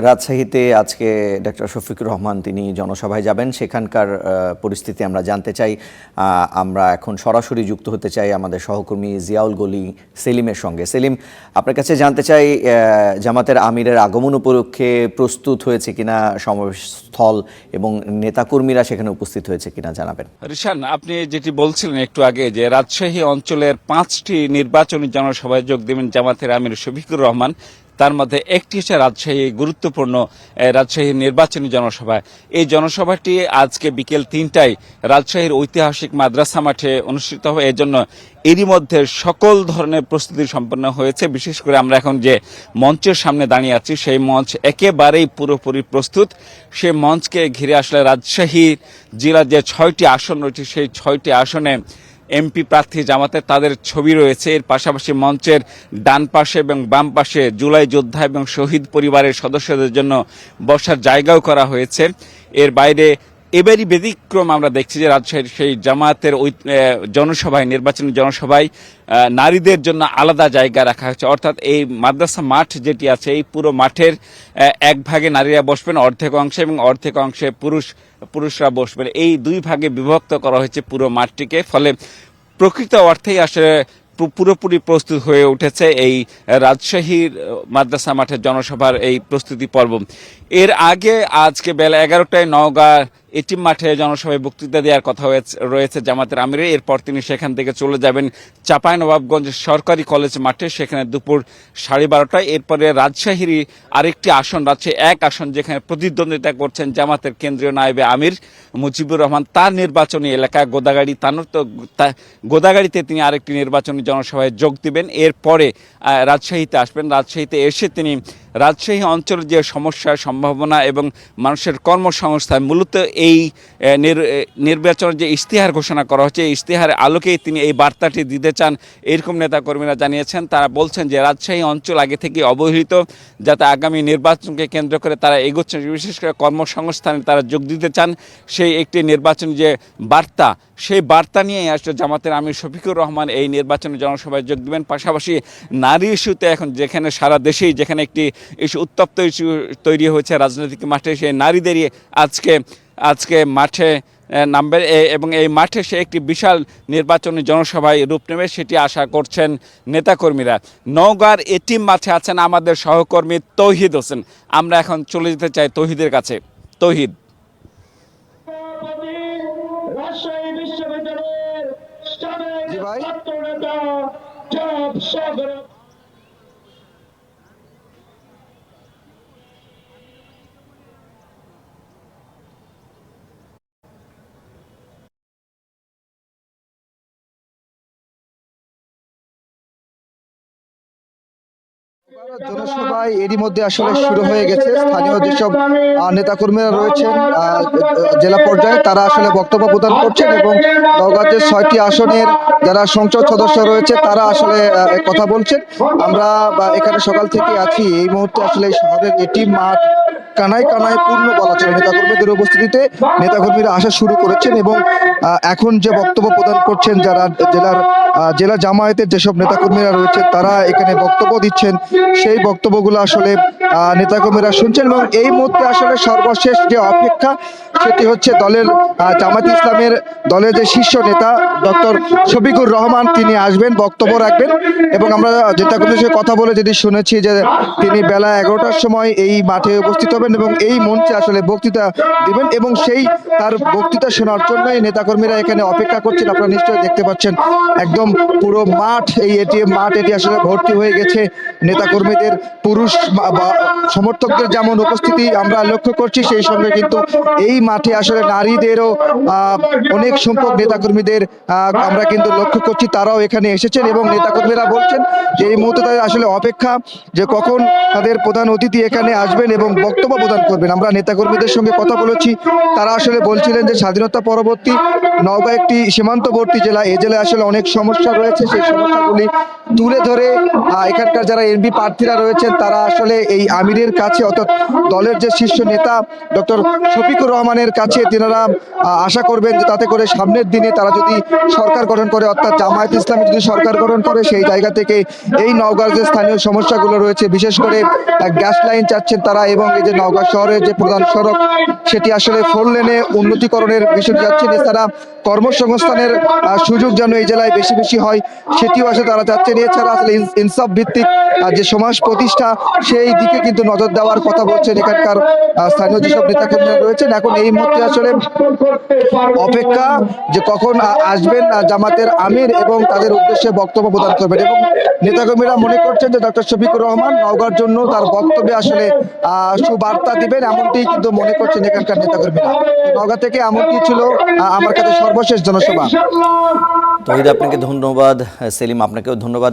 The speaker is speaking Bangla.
রাজশাহীতে আজকে ডক্টর শফিকুর রহমান তিনি জনসভায় যাবেন, সেখানকার পরিস্থিতি আমরা জানতে চাই। আমরা এখন সরাসরি যুক্ত হতে চাই আমাদের সহকর্মী জিয়াউল গলি সেলিমের সঙ্গে। সেলিম, আপনার কাছে জানতে চাই জামাতের আমিরের আগমন উপলক্ষে প্রস্তুত হয়েছে কিনা সমাবেশ স্থল এবং নেতাকর্মীরা সেখানে উপস্থিত হয়েছে কিনা জানাবেন। রিশান, আপনি যেটি বলছিলেন একটু আগে যে রাজশাহী অঞ্চলের 5টি নির্বাচনী জনসভায় যোগ দেবেন জামাতের আমির শফিকুর রহমান, তার মধ্যে একটি হচ্ছে রাজশাহী গুরুত্বপূর্ণ রাজশাহী নির্বাচনী জনসভা। এই জনসভাটি আজকে বিকেল 3টায় রাজশাহীর ঐতিহাসিক মাদ্রাসা মাঠে অনুষ্ঠিত হবে। এর জন্য এরই মধ্যে সকল ধরনের প্রস্তুতি সম্পন্ন হয়েছে। বিশেষ করে আমরা এখন যে মঞ্চের সামনে দাঁড়িয়ে আছি সেই মঞ্চ একেবারেই পুরোপুরি প্রস্তুত। সেই মঞ্চকে ঘিরে আসলে রাজশাহী জেলার যে 6টি আসন রয়েছে সেই 6টি আসনে এমপি প্রার্থী জামাতের তাদের ছবি রয়েছে। এর পাশাপাশি মঞ্চের ডান পাশে এবং বাম পাশে জুলাই যোদ্ধা এবং শহীদ পরিবারের সদস্যদের জন্য বসার জায়গাও করা হয়েছে। এর বাইরে এবারই ব্যতিক্রম আমরা দেখছি যে রাজশাহীর সেই জামাতের ওই জনসভায়, নির্বাচনী জনসভায় নারীদের জন্য আলাদা জায়গা রাখা হয়েছে। অর্থাৎ এই মাদ্রাসা মাঠ যেটি আছে এই পুরো মাঠের এক ভাগে নারীরা বসবেন অর্ধেক অংশে এবং অর্ধেক অংশে পুরুষরা বসবেন। এই দুই ভাগে বিভক্ত করা হয়েছে পুরো মাঠটিকে। ফলে প্রকৃত অর্থেই আসলে পুরোপুরি প্রস্তুত হয়ে উঠেছে এই রাজশাহীর মাদ্রাসা মাঠের জনসভার এই প্রস্তুতি পর্ব। এর আগে আজকে বেলা 11টায় নওগাঁ এটিএম মাঠে জনসভায় বক্তৃতা দেওয়ার কথা রয়েছে জামাতের আমিরের। এরপর তিনি সেখান থেকে চলে যাবেন চাঁপাইনবাবগঞ্জ সরকারি কলেজ মাঠে, সেখানে দুপুর 12:30টায়। এরপরে রাজশাহীর আরেকটি আসন, রাজশাহী 1 আসন, যেখানে প্রতিদ্বন্দ্বিতা করছেন জামাতের কেন্দ্রীয় নায়েবে আমির মুজিবুর রহমান, তার নির্বাচনী এলাকা গোদাগাড়িতে তিনি আরেকটি নির্বাচনী জনসভায় যোগ দিবেন। এরপরে রাজশাহীতে আসবেন। রাজশাহীতে এসে তিনি রাজশাহী অঞ্চলের যে সমস্যা, সম্ভাবনা এবং মানুষের কর্মসংস্থান, মূলত এই নির্বাচনের যে ইশতেহার ঘোষণা করা হচ্ছে এই ইশতেহারের আলোকেই তিনি এই বার্তাটি দিতে চান, এরকম নেতাকর্মীরা জানিয়েছেন। তারা বলছেন যে রাজশাহী অঞ্চল আগে থেকে অবহেলিত, যাতে আগামী নির্বাচনকে কেন্দ্র করে তারা এগোচ্ছেন, বিশেষ করে কর্মসংস্থানে তারা যোগ দিতে চান। সেই একটি নির্বাচনী যে বার্তা, সেই বার্তা নিয়েই আসলে জামাতের আমির শফিকুর রহমান এই নির্বাচনী জনসভায় যোগ দেবেন। পাশাপাশি নারী ইস্যুতে এখন যেখানে সারা দেশেই যেখানে একটি ইস্যু, উত্তপ্ত ইস্যু তৈরি হয়েছে রাজনৈতিক মাঠে, সেই নারীদেরই আজকে মাঠে নামবে এবং এই মাঠে সে একটি বিশাল নির্বাচনী জনসভায় রূপ নেবে, সেটি আশা করছেন নেতাকর্মীরা। নওগাঁর এটিএম মাঠে আছেন আমাদের সহকর্মী তৌহিদ হোসেন। আমরা এখন চলে যেতে চাই তৌহিদের কাছে। তৌহিদ, জনসভায় এরই মধ্যে আসলে শুরু হয়ে গেছে। স্থানীয় যেসব নেতাকর্মীরা রয়েছেন জেলা পর্যায়ে তারা আসলে বক্তব্য প্রদান করছেন এবং নওগাঁতে 6টি আসনের যারা সংসদ সদস্য রয়েছে তারা আসলে কথা বলছেন। আমরা এখানে সকাল থেকে আছি। এই মুহূর্তে আসলে শহরের এটি মাঠ কানায় কানায় পূর্ণ বলা চলে। নেতাকর্মীদের উপস্থিতিতে নেতাকর্মীরা আসা শুরু করেছেন এবং এখন যে বক্তব্য প্রদান করছেন যারা জেলা জামায়াতের যেসব নেতাকর্মীরা রয়েছে তারা এখানে বক্তব্য দিচ্ছেন, সেই বক্তব্যগুলো আসলে নেতাকর্মীরা শুনছেন। এবং এই মুহূর্তে আসলে সর্বশেষ যে অপেক্ষা সেটি হচ্ছে জামায়াত ইসলামের দলের যে শীর্ষ নেতা ডক্টর শফিকুর রহমান, তিনি আসবেন, বক্তব্য রাখবেন। এবং আমরা নেতাকর্মীদের সাথে কথা বলে যদি শুনেছি যে তিনি বেলা 11টার সময় এই মাঠে উপস্থিত হবেন এবং এই মঞ্চে আসলে বক্তৃতা দিবেন এবং সেই তার বক্তৃতা শোনার জন্যই নেতাকর্মীরা এখানে অপেক্ষা করছেন। আপনারা নিশ্চয়ই দেখতে পাচ্ছেন একদম পুরো মাঠ, এই এটিএম মাঠ এটি আসলে ভর্তি হয়ে গেছে নেতাকর্মীদের, পুরুষ সমর্থকদের যেমন উপস্থিতি আমরা লক্ষ্য করছি, সেই সঙ্গে কিন্তু এই মাঠে আসলে নারীদেরও অনেক সংখ্যক নেতাকর্মীদের আমরা কিন্তু লক্ষ্য করছি, তারাও এখানে এসেছেন। এবং নেতাকর্মীরা বলছেন যে এই মুহূর্তে তাদের আসলে অপেক্ষা যে কখন তাদের প্রধান অতিথি এখানে আসবেন এবং বক্তব্য প্রদান করবেন। আমরা নেতাকর্মীদের সঙ্গে কথা বলেছি, তারা আসলে বলছিলেন যে স্বাধীনতা পরবর্তী নওগাঁ একটি সীমান্তবর্তী জেলা, এই জেলায় আসলে অনেক সময় সমস্যা রয়েছে সেই সমস্যাগুলি তুলে ধরে এখানকার যারা এমপি প্রার্থীরা রয়েছেন তারা আসলে এই আমিরের কাছে অর্থাৎ দলের যে শীর্ষ নেতা ডক্টর শফিকুর রহমানের কাছে তিনারা আশা করবেন যে তাতে করে সামনের দিনে তারা যদি সরকার গঠন করে অর্থাৎ জামায়াত ইসলামী যদি সরকার গঠন করে সেই জায়গা থেকে এই নওগাঁর যে স্থানীয় সমস্যাগুলো রয়েছে বিশেষ করে গ্যাস লাইন চাচ্ছেন তারা এবং এই যে নওগাঁ শহরের যে প্রধান সড়ক সেটি আসলে 4 লেনে উন্নতিকরণের বিষয়টি যাচ্ছেন। এছাড়া কর্মসংস্থানের সুযোগ যেন এই জেলায় বেশি বেশি হয় সেটিও আসলে তারা চাচ্ছেন। এছাড়া আসলে ইনসাফ ভিত্তিক যে সমাজ প্রতিষ্ঠা সেই দিকে কিন্তু নজর দেওয়ার কথা বলছেন এখানকার স্থানীয় যেসব নেতাকর্মীরা রয়েছেন। এখন এই মুহূর্তে আসলে অপেক্ষা যে কখন আসবেন জামাতের আমির এবং তাদের উদ্দেশ্যে বক্তব্য প্রদান করবেন এবং নেতাকর্মীরা মনে করছেন যে ডক্টর শফিকুর রহমান নওগাঁর জন্য তার বক্তব্যে আসলে সুবার্তা দিবেন এমনটি কিন্তু মনে করছেন এখানকার নেতাকর্মীরা। নওগাঁ থেকে এমনটি ছিল আমার কাছে সর্বশেষ জনসভা। তহিদ আপনাকে ধন্যবাদ, সেলিম আপনাকেও ধন্যবাদ।